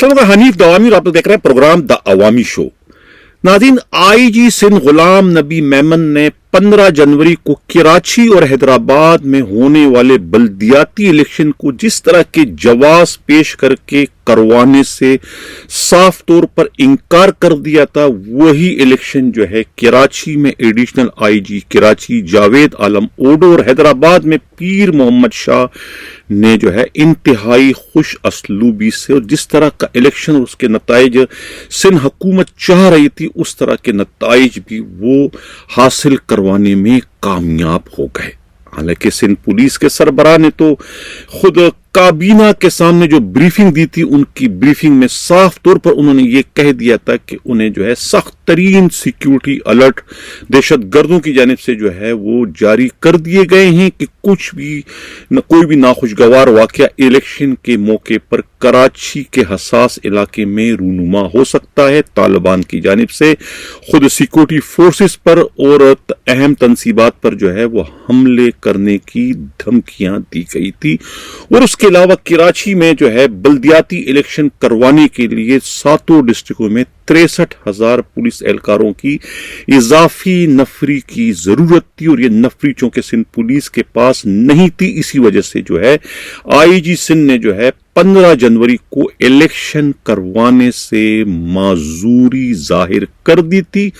अस्सलाम हनीफ दवामी और आप लोग देख रहे हैं प्रोग्राम द अवामी शो। नाज़रीन, आईजी सिंध गुलाम नबी मेमन ने 15 जनवरी को कराची और हैदराबाद में होने वाले बल्दियाती इलेक्शन को जिस तरह के जवाब पेश करके करवाने से साफ तौर पर इनकार कर दिया था, वही इलेक्शन जो है कराची में एडिशनल आईजी कराची जावेद आलम ओडो और हैदराबाद में पीर मोहम्मद शाह ने जो है इंतहाई खुश असलूबी से, और जिस तरह का इलेक्शन और उसके नताइज सिंध हुकूमत चाह रही थी, उस तरह के नताइज भी वो हासिल करवाने में कामयाब हो गए। हालांकि सिंध पुलिस के सरबराह ने तो खुद काबीना के सामने जो ब्रीफिंग दी थी, उनकी ब्रीफिंग में साफ तौर पर उन्होंने ये कह दिया था कि उन्हें जो है सख्त तरीन सिक्योरिटी अलर्ट दहशत गर्दों की जानिब से जो है वो जारी कर दिए गए हैं कि कोई भी नाखुशगवार वाकया इलेक्शन के मौके पर कराची के हसास इलाके में रूनुमा हो सकता है। तालिबान की जानिब से खुद सिक्योरिटी फोर्सेस पर और अहम तनसीबात पर जो है वो हमले करने की धमकियां दी गई थी। और उसके अलावा कराची में जो है बल्दियाती इलेक्शन करवाने के लिए 7 डिस्ट्रिक्टों में 63,000 पुलिस एहलकारों की इजाफी नफरी की जरूरत थी, और ये नफरी चूंकि सिंध पुलिस के पास नहीं थी, इसी वजह से जो है आईजी सिंध ने जो है 15 जनवरी को इलेक्शन करवाने से माजूरी जाहिर कर दी थी।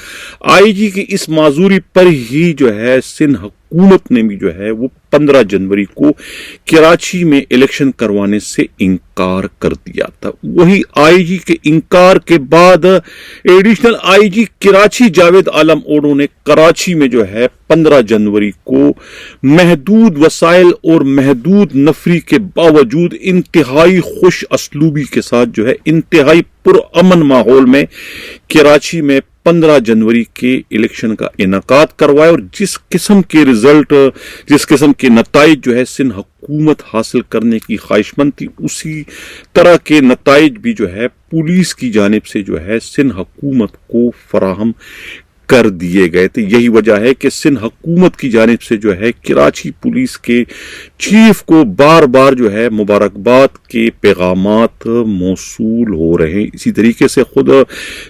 आईजी की इस माजूरी पर ही जो है सिंध हुकूमत ने भी जो है वो 15 जनवरी को कराची में इलेक्शन करवाने से इनकार कर दिया था। वही आईजी के इनकार के बाद एडिशनल आईजी कराची जावेद आलम ओडो ने कराची में जो है 15 जनवरी को महदूद वसाइल और महदूद नफरी के बावजूद इंतहाई खुश असलूबी के साथ जो है इंतहाई पुरअमन माहौल में कराची में 15 जनवरी के इलेक्शन का इनेकाद करवाया। और जिस किस्म के रिजल्ट, जिस किस्म के नताइज जो है सिंध हुकूमत हासिल करने की ख्वाहिशमंद थी, उसी तरह के नताइज भी जो है पुलिस की जानिब से जो है सिंध हुकूमत को फराहम कर दिए गए थे। यही वजह है कि सिंध हुकूमत की जानिब से जो है कराची पुलिस के चीफ को बार बार जो है मुबारकबाद के पैगामात मौसूल हो रहे हैं। इसी तरीके से खुद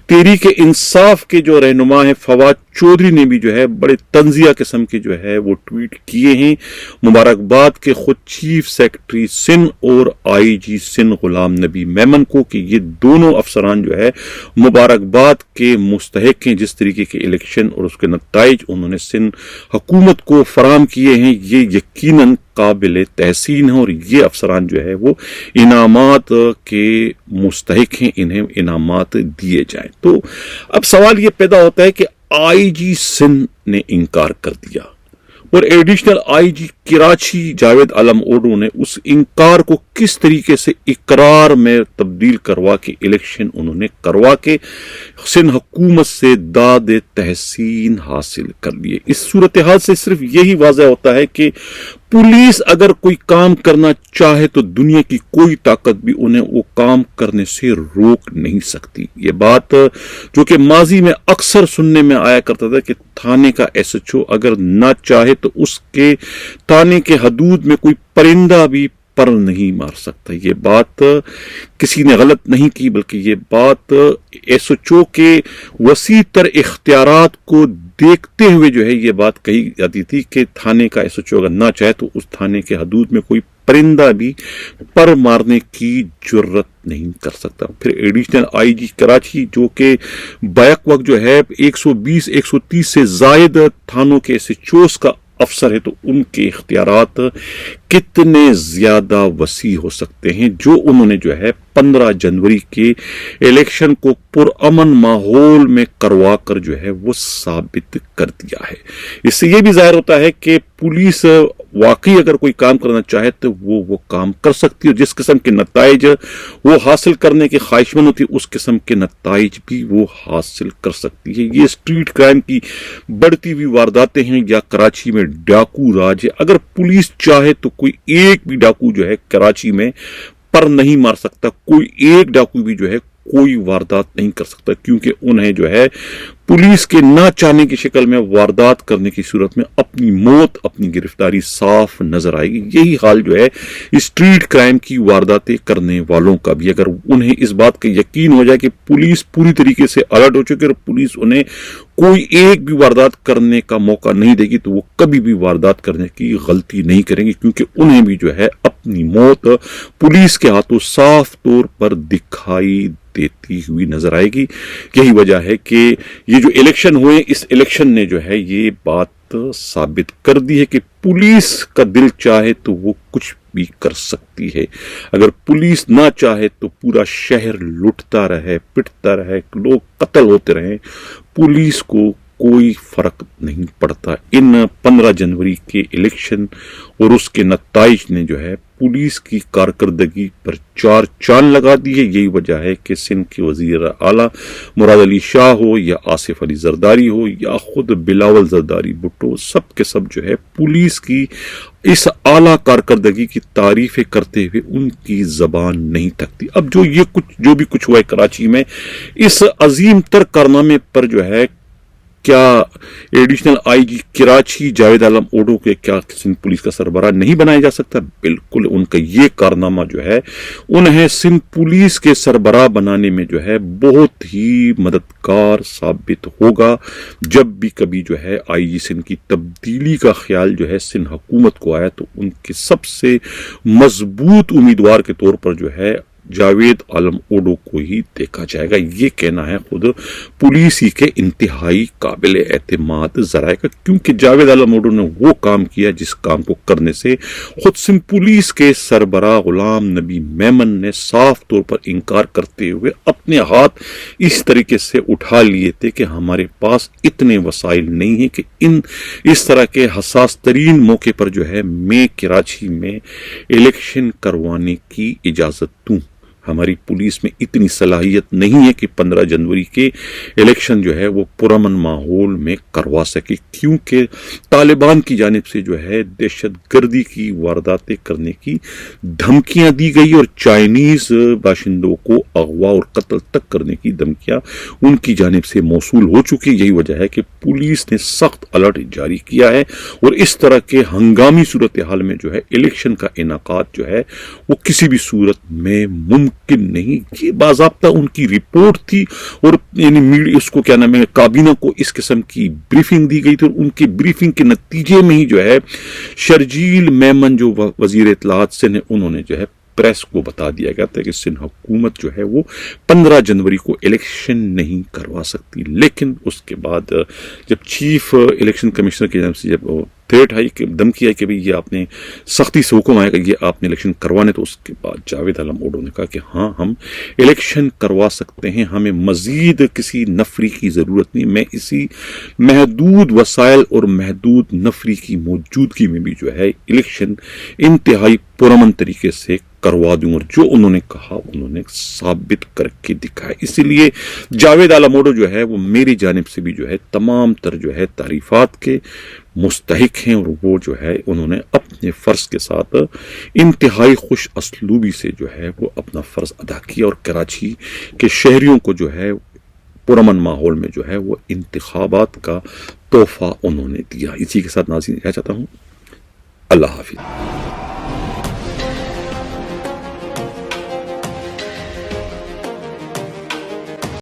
तहरीक इंसाफ के जो रहनुमा है फवाद चौधरी ने भी जो है बड़े तंजिया किस्म के जो है वो ट्वीट किए हैं मुबारकबाद के खुद चीफ सेक्रेटरी सिंध और आईजी सिंध गुलाम नबी मेमन को, कि ये दोनों अफसरान जो है मुबारकबाद के मुस्तहिक हैं। जिस तरीके के इलेक्शन और उसके नताइज उन्होंने सिंध हुकूमत को फराहम किए हैं, ये यकीनन काबिल तहसीन है, और ये अफसरान जो है वो इनामात के मुस्तहिक हैं, इन्हें इनामात दिए जाएं। तो अब सवाल ये पैदा होता है कि आईजी सिंध ने इनकार कर दिया और एडिशनल आईजी कराची जावेद आलम ओडो ने उस इनकार को किस तरीके से इकरार में तब्दील करवा के इलेक्शन उन्होंने करवा के सिंध हुकूमत से दाद तहसीन हासिल कर लिए। इस सूरत हाल से सिर्फ यही वाज़ह होता है कि पुलिस अगर कोई काम करना चाहे तो दुनिया की कोई ताकत भी उन्हें वो काम करने से रोक नहीं सकती। ये बात जो कि माजी में अक्सर सुनने में आया करता था कि थाने का एसएचओ अगर ना चाहे तो उसके थाने के हदूद में कोई परिंदा भी पर नहीं मार सकता। ये बात किसी ने गलत नहीं की, बल्कि ये बात एसएचओ के वसी तर इख्तियारात को देखते हुए जो है ये बात कही जाती थी कि थाने का एसएचओ अगर ना चाहे तो उस थाने के हदूद में कोई परिंदा भी पर मारने की जुर्रत नहीं कर सकता। फिर एडिशनल आईजी कराची जो कि बैक वक्त जो है 120-130 से जायद थानों के एसएचओस का अफसर है, तो उनके इख्तियारात कितने ज्यादा वसी हो सकते हैं, जो उन्होंने जो है 15 जनवरी के इलेक्शन को पुरअमन माहौल में करवा कर जो है वो साबित कर दिया है। इससे ये भी जाहिर होता है कि पुलिस वाकई अगर कोई काम करना चाहे तो वो काम कर सकती है, जिस किस्म के नताइज वो हासिल करने की ख्वाहिशमंद होती है उस किस्म के नताइज भी वो हासिल कर सकती है। ये स्ट्रीट क्राइम की बढ़ती हुई वारदातें हैं या कराची में डाकू राज है, अगर पुलिस चाहे तो कोई एक भी डाकू जो है कराची में पर नहीं मार सकता, कोई एक डाकू भी जो है कोई वारदात नहीं कर सकता, क्योंकि उन्हें जो है पुलिस के ना चाहने की शक्ल में वारदात करने की सूरत में अपनी मौत, अपनी गिरफ्तारी साफ नजर आएगी। यही हाल जो है स्ट्रीट क्राइम की वारदातें करने वालों का भी। अगर उन्हें इस बात का यकीन हो जाए कि पुलिस पूरी तरीके से अलर्ट हो चुकी है और पुलिस उन्हें कोई एक भी वारदात करने का मौका नहीं देगी, तो वो कभी भी वारदात करने की गलती नहीं करेंगे, क्योंकि उन्हें भी जो है अपनी मौत पुलिस के हाथों साफ तौर पर दिखाई देती हुई नजर आएगी। यही वजह है कि ये जो इलेक्शन हुए, इस इलेक्शन ने जो है ये बात साबित कर दी है कि पुलिस का दिल चाहे तो वो कुछ भी कर सकती है। अगर पुलिस ना चाहे तो पूरा शहर लुटता रहे, पिटता रहे, लोग कत्ल होते रहे, पुलिस को कोई फर्क नहीं पड़ता। इन 15 जनवरी के इलेक्शन और उसके नताइज ने जो है पुलिस की कारकर्दगी पर चार चांद लगा दी है। यही वजह है कि सिंध के वजीर आला मुराद अली शाह हो या आसिफ अली जरदारी हो या खुद बिलावल जरदारी भुट्टो, सब के सब जो है पुलिस की इस आला कारकर्दगी की तारीफें करते हुए उनकी जबान नहीं थकती। अब जो भी कुछ हुआ है कराची में, इस अजीम तर कारनामे पर जो है क्या एडिशनल आईजी कराची जावेद आलम ओडो के क्या सिंध पुलिस का सरबराह नहीं बनाया जा सकता? बिल्कुल, उनका ये कारनामा जो है उन्हें सिंध पुलिस के सरबराह बनाने में जो है बहुत ही मददगार साबित होगा। जब भी कभी जो है आईजी सिंध की तब्दीली का ख्याल जो है सिंध हुकूमत को आया, तो उनके सबसे मजबूत उम्मीदवार के तौर पर जो है जावेद आलम ओडो को ही देखा जाएगा। ये कहना है खुद पुलिस ही के इंतहाई काबिल एतमाद जराए का, क्योंकि जावेद आलम ओडो ने वो काम किया जिस काम को करने से खुद सिंध पुलिस के सरबराह गुलाम नबी मेमन ने साफ तौर पर इनकार करते हुए अपने हाथ इस तरीके से उठा लिए थे कि हमारे पास इतने वसाइल नहीं है कि इस तरह के हसास तरीन मौके पर जो है मैं कराची में इलेक्शन करवाने की इजाजत दूं। हमारी पुलिस में इतनी सलाहियत नहीं है कि 15 जनवरी के इलेक्शन जो है वो पुरअमन माहौल में करवा सके, क्योंकि तालिबान की जानिब से जो है दहशत गर्दी की वारदातें करने की धमकियां दी गई और चाइनीज बाशिंदों को अगवा और कत्ल तक करने की धमकियां उनकी जानिब से मौसूल हो चुकी। यही वजह है कि पुलिस ने सख्त अलर्ट जारी किया है और इस तरह के हंगामी सूरत हाल में जो है इलेक्शन का इनाकाद जो है वो किसी भी सूरत में मुमकिन नहीं। ये बाज़ाब्ता उनकी रिपोर्ट थी और यानी मीडिया उसको क्या नाम है काबीना को इस किस्म की ब्रीफिंग दी गई थी और उनकी ब्रीफिंग के नतीजे में ही जो है शर्जील मेमन जो वजीर इत्तलात से ने उन्होंने जो है प्रेस को बता दिया गया था कि सिंध हुकूमत जो है वो 15 जनवरी को इलेक्शन नहीं करवा सकती। लेकिन उसके बाद जब चीफ इलेक्शन कमिश्नर की जानब से जब थ्रेट आई कि धमकी आई कि भाई ये आपने सख्ती से हुक्म आएगा ये आपने इलेक्शन करवाने, तो उसके बाद जावेद आलम ओडो ने कहा कि हाँ हम इलेक्शन करवा सकते हैं, हमें मजीद किसी नफरी की ज़रूरत नहीं, मैं इसी महदूद वसाइल और महदूद नफरी की मौजूदगी में भी जो है इलेक्शन इंतहाई पुरअमन तरीके से करवा दूं। और जो उन्होंने कहा उन्होंने साबित करके दिखाया। इसीलिए जावेद आलम ओडो जो है वो मेरी जानिब से भी जो है तमाम तर जो है तारीफात के मुस्तहिक हैं और वो जो है उन्होंने अपने फर्ज के साथ इंतहाई खुश असलूबी से जो है वो अपना फर्ज अदा किया और कराची के शहरियों को जो है पुरअमन माहौल में जो है वो इंतखाबात का तोहफा उन्होंने दिया। इसी के साथ नाज़रीन कहना चाहता हूँ, अल्लाह हाफिज़।